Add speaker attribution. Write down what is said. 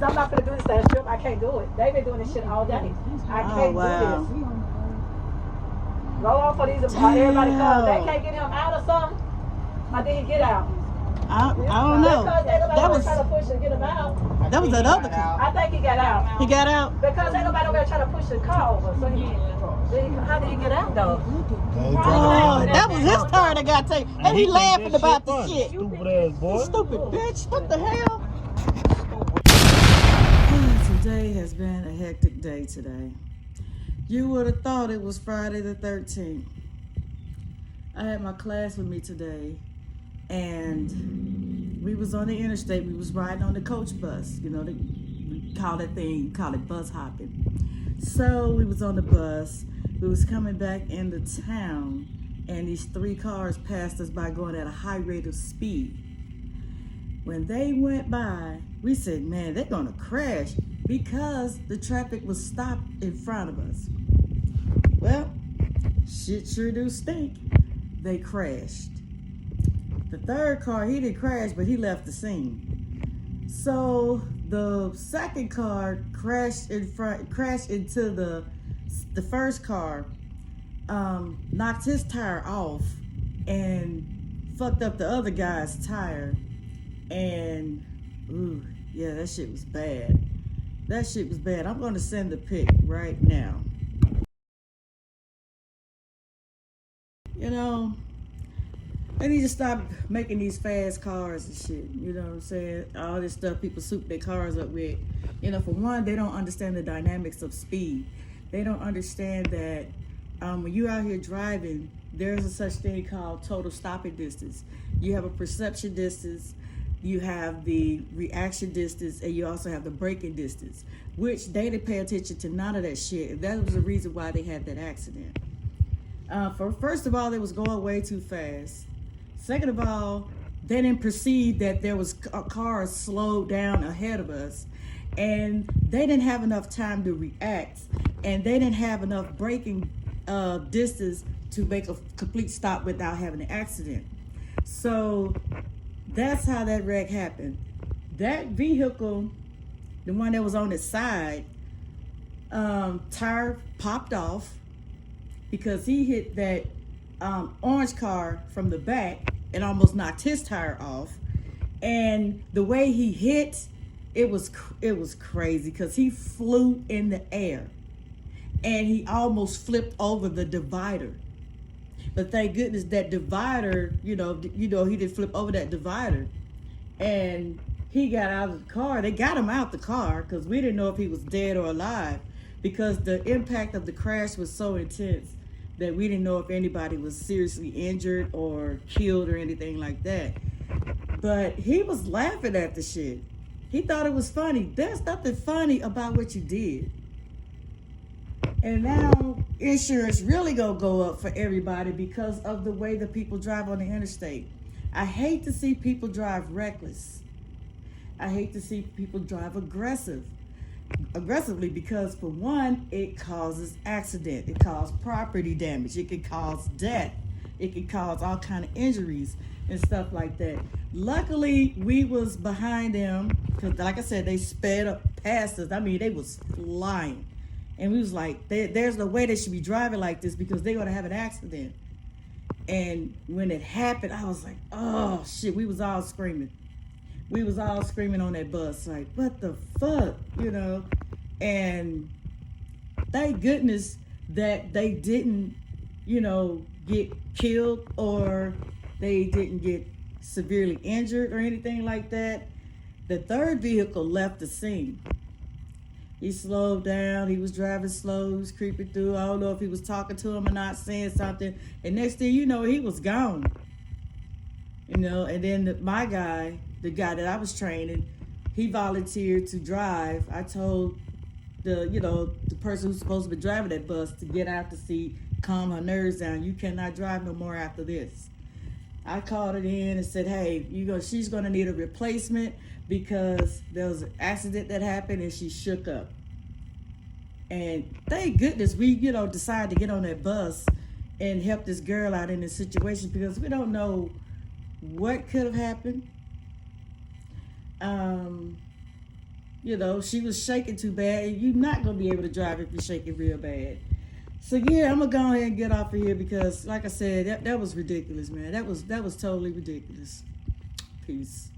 Speaker 1: I'm not gonna do this last trip. I can't do it. They've been doing this shit all day. I can't do this. Go on for these. Everybody come. They can't get him out or something. Or did he get out?
Speaker 2: I don't know.
Speaker 1: That was trying to push and get him out.
Speaker 2: That was another car.
Speaker 1: I think he got out.
Speaker 2: He got out?
Speaker 1: Because ain't nobody over there trying to push the car over. So how did he get out though?
Speaker 2: Oh, that was his car that got taken. And he laughing about the shit.
Speaker 3: Stupid ass boy.
Speaker 2: Stupid bitch. What the hell? Today has been a hectic day today. You would have thought it was Friday the 13th. I had my class with me today, and we was on the interstate. We was riding on the coach bus. You know, we call it bus hopping. So we was on the bus. We was coming back into town, and these 3 cars passed us by going at a high rate of speed. When they went by, we said, man, they're gonna crash because the traffic was stopped in front of us. Well, shit sure do stink. They crashed. The 3rd car, he didn't crash, but he left the scene. So the 2nd car crashed into the 1st car, knocked his tire off and fucked up the other guy's tire. And ooh, yeah, that shit was bad. That shit was bad. I'm gonna send the pic right now. You know, they need to stop making these fast cars and shit. You know what I'm saying? All this stuff people soup their cars up with. You know, for one, they don't understand the dynamics of speed. They don't understand that when you're out here driving, there's a such thing called total stopping distance. You have a perception distance, you have the reaction distance, and you also have the braking distance, which they didn't pay attention to none of that shit. And that was the reason why they had that accident. First of all, they was going way too fast. Second of all, they didn't perceive that there was cars slowed down ahead of us, and they didn't have enough time to react, and they didn't have enough braking distance to make a complete stop without having an accident. So that's how that wreck happened. That vehicle, the one that was on its side, tire popped off because he hit that orange car from the back and almost knocked his tire off. And the way he hit, it was crazy because he flew in the air and he almost flipped over the divider. But thank goodness that divider, you know, he didn't flip over that divider, and he got out of the car. They got him out the car because we didn't know if he was dead or alive, because the impact of the crash was so intense that we didn't know if anybody was seriously injured or killed or anything like that. But he was laughing at the shit. He thought it was funny. There's nothing funny about what you did. And now insurance really gonna go up for everybody because of the way that people drive on the interstate. I hate to see people drive reckless. I hate to see people drive aggressively because, for one, it causes accident. It causes property damage. It can cause death. It can cause all kind of injuries and stuff like that. Luckily, we was behind them because, like I said, they sped up past us. I mean, they was flying. And we was like, there's no way they should be driving like this because they're going to have an accident. And when it happened, I was like, oh, shit. We was all screaming. We was all screaming on that bus, like, what the fuck, you know? And thank goodness that they didn't, you know, get killed or they didn't get severely injured or anything like that. The 3rd vehicle left the scene. He slowed down. He was driving slow. He was creeping through. I don't know if he was talking to him or not, saying something. And next thing you know, he was gone. You know, and then my guy, the guy that I was training, he volunteered to drive. I told the person who's supposed to be driving that bus to get out the seat, calm her nerves down. You cannot drive no more after this. I called it in and said, hey, she's going to need a replacement because there was an accident that happened and she shook up. And thank goodness we, decided to get on that bus and help this girl out in this situation because we don't know what could have happened. You know, she was shaking too bad, and you're not gonna be able to drive if you're shaking real bad. So yeah, I'm gonna go ahead and get off of here because, like I said, that was ridiculous, man. That was totally ridiculous. Peace.